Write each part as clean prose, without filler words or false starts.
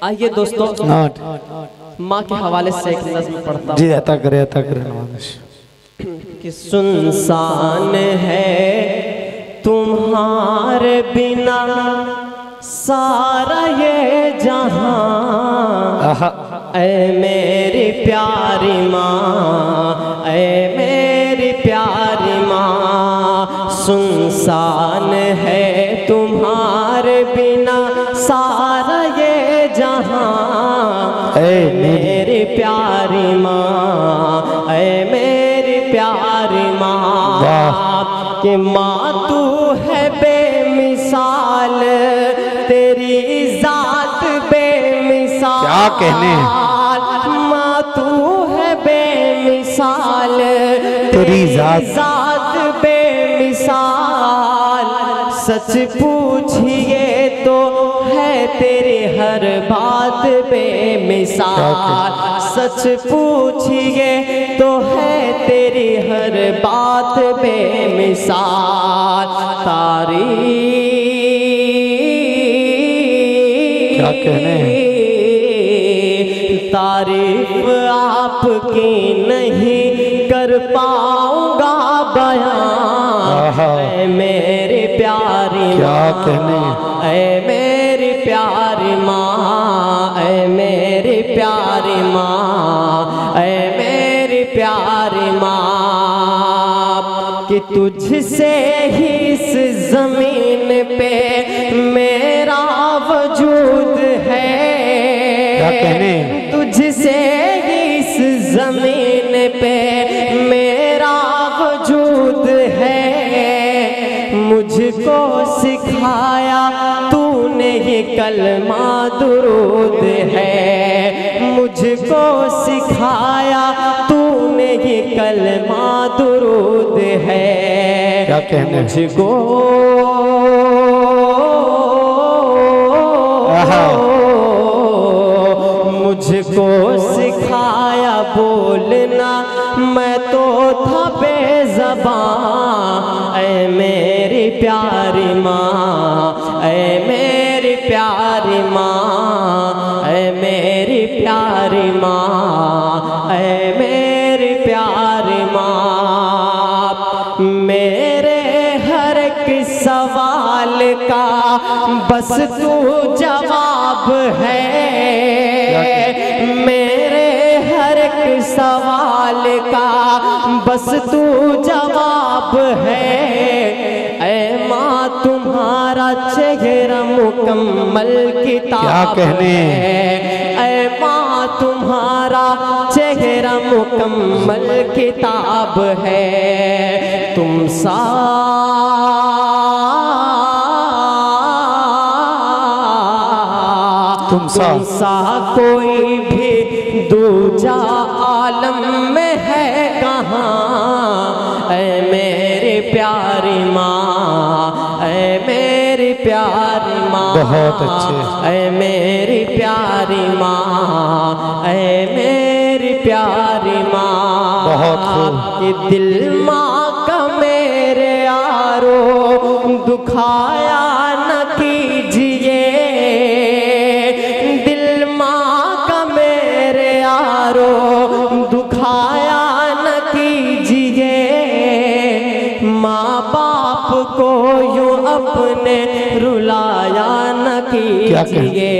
आइए दोस्तों, माँ के हवाले से एक नज़्म पढ़ता हूँ। जी अता करे कि सुनसान है तुम्हारे बिना सारा ये जहां, ऐ मेरी प्यारी माँ, ऐ मेरी प्यारी माँ। सुनसान है तुम्हारे बिना सारा ये जहां, ऐ मेरी प्यारी माँ, ऐ मेरी प्यारी माँ। कि माँ तू है बेमिसाल, तेरी जात बेमिसाल। क्या कहने, माँ तू है बेमिसाल, तेरी जात बेमिसाल। सच पूछिए तो है तेरी हर बात बेमिसाल, सच पूछिए तो है तेरी हर बात बेमिसाल। तारीफ क्या कहने, तारीफ आपकी नहीं कर पाऊंगा बयां, ऐ मेरी प्यारी क्या कहने, ऐ मेरी प्यारी माँ, ऐ मेरी प्यारी माँ, ऐ मेरी प्यारी माँ। कि तुझसे ही इस जमीन पे मेरा वजूद है, क्या कहने, तुझसे ही इस जमीन पे मेरा वजूद है। मुझको सिखाया तूने ये कलमा दुरूद है, मुझको सिखाया तूने ये कलमा दुरूद है। क्या कहने, मुझको मुझको सिखाया बोलना, मैं तो था बेज़बान। ऐ मेरी प्यारी माँ, ऐ मेरी प्यारी माँ, ऐ मेरी प्यारी माँ, ऐ मेरी प्यारी माँ। मेरे हर एक सवाल का बस तू जवाब है, मेरे हर एक सवाल का बस तू जवाब है। ऐ माँ तुम्हारा चेहरा मुकम्मल किताब, क्या कहने, ऐ माँ तुम्हारा चेहरा मुकम्मल किताब है। तुम सा कोई भी दूजा आलम में है कहाँ, ऐ मेरी प्यारी माँ, ऐ मेरी प्यारी माँ। बहुत अच्छे, ऐ मेरी प्यारी माँ, ऐ मेरी प्यारी माँ। बहुत खूब। कि दिल माँ का मेरे यारो दुखाया न कीजिए, दिल माँ का मेरे यारो दुखाया न कीजिए। माँ बाप को यूं अपने रुलाया न कीजिए,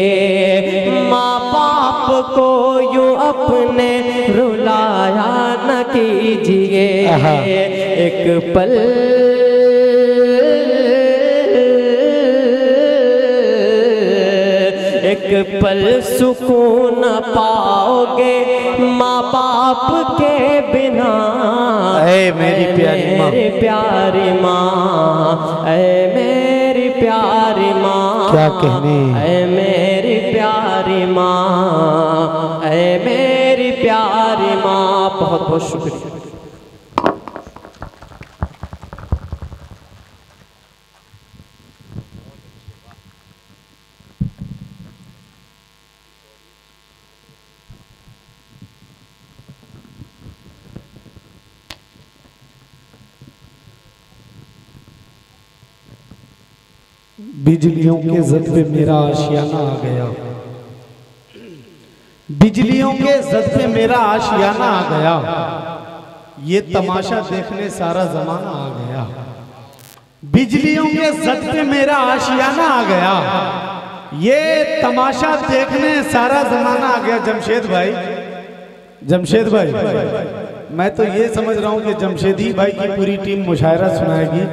माँ बाप को यूं अपने रुलाया न कीजिए। एक पल एक पल सुकून पाओगे माँ बाप के बिना, ऐ मेरी प्यारी माँ, मेरी प्यारी माँ, ऐ मेरी प्यारी माँ। क्या कहने, ऐ मेरी प्यारी माँ, ऐ मेरी प्यारी माँ। बहुत बहुत शुक्रिया। बिजलियों के जद पे मेरा आशियाना आ गया, बिजलियों के जद पे मेरा आशियाना आ गया, ये तमाशा देखने सारा जमाना आ गया। बिजलियों के जद पे मेरा आशियाना आ गया, ये तमाशा देखने सारा जमाना आ गया। जमशेद भाई मैं तो ये समझ रहा हूँ कि जमशेदी भाई की पूरी टीम मुशायरा सुनाएगी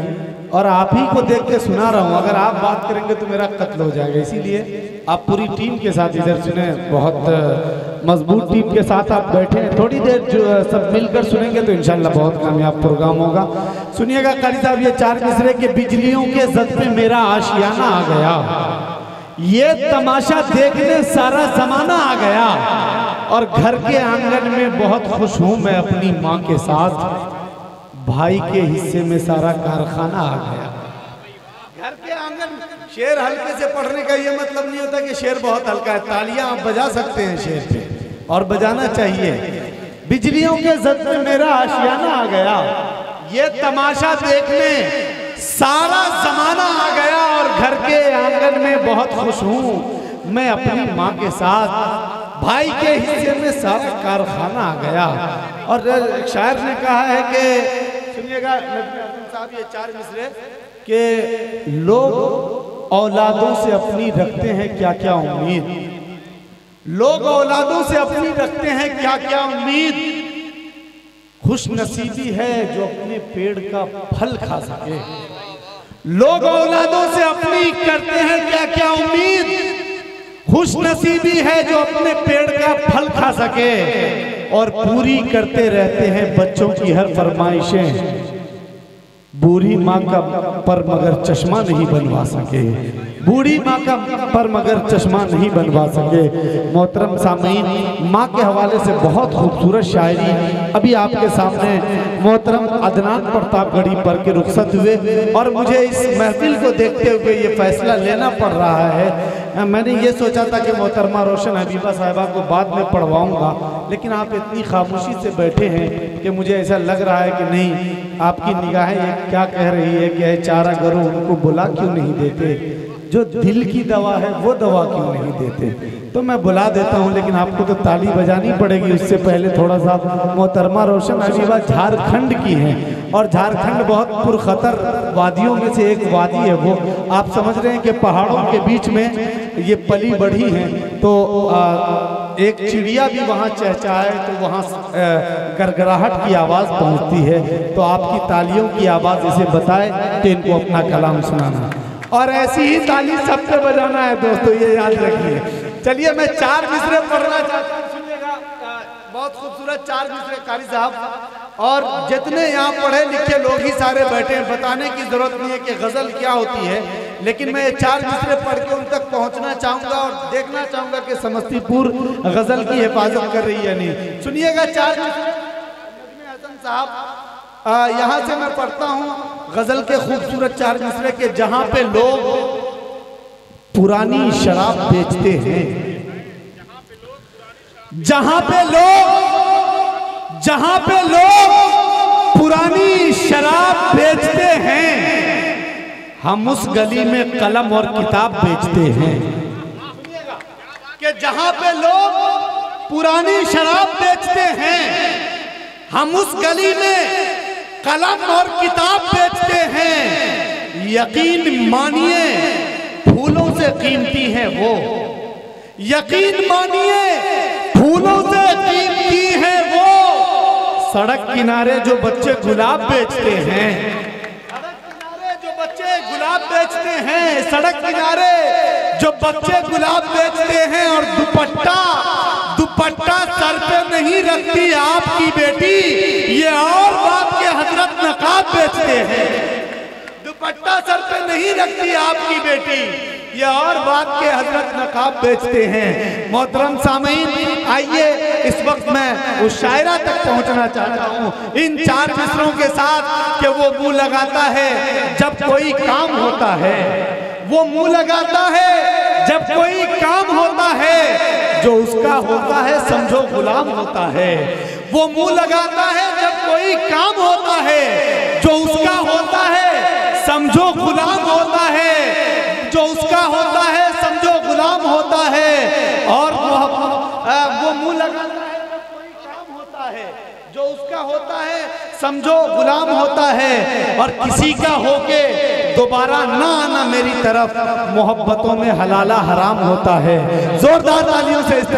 और आप ही को देख के सुना रहा हूँ। अगर आप बात करेंगे तो मेरा कत्ल हो जाएगा, इसीलिए आप पूरी टीम के साथ इधर सुने। बहुत मजबूत टीम के साथ आप बैठे हैं, थोड़ी देर जो सब मिलकर सुनेंगे तो इंशाल्लाह बहुत कामयाब प्रोग्राम होगा। सुनिएगा कारी साहब, ये चार मिसरे के बिजलियों के जद पे मेरा आशियाना आ गया, ये तमाशा देखने सारा जमाना आ गया, और घर के आंगन में बहुत खुश हूं मैं अपनी माँ के साथ, भाई के हिस्से में सारा कारखाना आ गया। घर के आंगन, शेर हल्के से पढ़ने का ये मतलब नहीं होता कि शेर बहुत हल्का है। तालियां आप बजा सकते हैं शेर पे, और बजाना चाहिए। बिजलियों के जद पे मेरा आशियाना आ गया, ये तमाशा देखने सारा जमाना आ गया, और घर के आंगन में बहुत खुश हूं मैं अपनी माँ के साथ, भाई के हिस्से में सारा कारखाना आ गया। और शायर ने कहा है कि सुनिएगा साहब, ये चार मिसरे कि लोग औलादों से अपनी रखते हैं क्या क्या उम्मीद, लोग औलादों से अपनी रखते हैं क्या क्या उम्मीद, खुश नसीबी है जो अपने पेड़ का फल खा सके। लोग औलादों से अपनी करते हैं क्या क्या उम्मीद, खुश नसीबी है जो अपने पेड़ का फल खा सके, और पूरी करते रहते हैं बच्चों की हर फरमाइशें, बूढ़ी माँ का पर मगर चश्मा नहीं बनवा सके, बूढ़ी माँ का पर मगर चश्मा नहीं बनवा सके। मोहतरम सामीन, माँ के हवाले से बहुत खूबसूरत शायरी अभी आपके सामने मोहतरम अदनान प्रतापगढ़ी पर के रुखसत हुए, और मुझे इस महफिल को देखते हुए ये फैसला लेना पड़ रहा है। मैंने ये सोचा था कि मोहतरमा रोशन हबीबा साहिबा को बाद में पढ़वाऊंगा, लेकिन आप इतनी खामोशी से बैठे हैं कि मुझे ऐसा लग रहा है कि नहीं, आपकी निगाहें ये क्या कह रही है कि चारा करो, उनको बुला क्यों नहीं देते, जो दिल की दवा है वो दवा क्यों नहीं देते। तो मैं बुला देता हूं, लेकिन आपको तो ताली बजानी पड़ेगी। उससे पहले थोड़ा सा, मोहतरमा रोशन हबीबा झारखंड की हैं, और झारखंड बहुत पुरखतर वादियों में से एक वादी है। वो आप समझ रहे हैं कि पहाड़ों के बीच में ये पली बढ़ी हैं, तो एक चिड़िया भी वहाँ चहचहाए तो वहाँ गरगराहट की आवाज़ पहुँचती है। तो आपकी तालियों की आवाज़ इसे बताए तो इनको अपना कलाम सुनाना, और ऐसी ही ताली सब पे बजाना है दोस्तों, ये याद रखिए। चलिए मैं चार मिसरे पढ़ना चाहता हूँ, सुनिएगा। बहुत खूबसूरत चार मिसरे कारी साहब, और जितने यहाँ पढ़े लिखे लोग ही सारे बैठे हैं, बताने की जरूरत नहीं है कि गजल क्या होती है, लेकिन मैं ये चार मिसरे पढ़ के उन तक पहुँचना चाहूँगा और देखना चाहूँगा कि समस्तीपुर गजल की हिफाजत कर रही है नहीं। सुनिएगा चार मिसरे हसन साहब, यहाँ से मैं पढ़ता हूँ गजल के खूबसूरत चार मिसरे के, जहाँ पे लोग पुरानी शराब बेचते हैं, जहाँ पे लोग पुरानी शराब बेचते हैं, हम उस गली में कलम और किताब बेचते हैं। कि जहाँ पे लोग पुरानी शराब बेचते हैं, हम उस गली में कलम और किताब बेचते हैं। यकीन मानिए फूलों से कीमती है वो, यकीन मानिए फूलों से कीमती है वो, सड़क किनारे जो बच्चे गुलाब बेचते हैं, सड़क किनारे जो बच्चे गुलाब बेचते हैं, सड़क किनारे जो बच्चे गुलाब बेचते हैं, और दुपट्टा सर पे नहीं रखती आपकी बेटी, ये और बात के हजरत नकाब बेचते हैं। दुपट्टा सर पे नहीं रखती आपकी बेटी, ये और बात के हजरत नकाब बेचते हैं। मोहतरम सामीन, आइए इस वक्त मैं उस शायरा तक पहुंचना चाहता हूं इन चार मिसरों के साथ कि वो मुंह लगाता है जब कोई काम होता है, वो मुंह लगाता है जब कोई काम होता है, जो उसका होता है समझो गुलाम होता है। वो मुंह लगाता है जब कोई काम होता है, जो उसका होता है समझो गुलाम होता है, जो उसका होता है समझो गुलाम होता है। और वो है, जो उसका होता है समझो गुलाम होता है, और किसी का होके दोबारा ना आना मेरी तरफ मोहब्बतों में हलाला हराम होता है। जोरदार तालियों से इस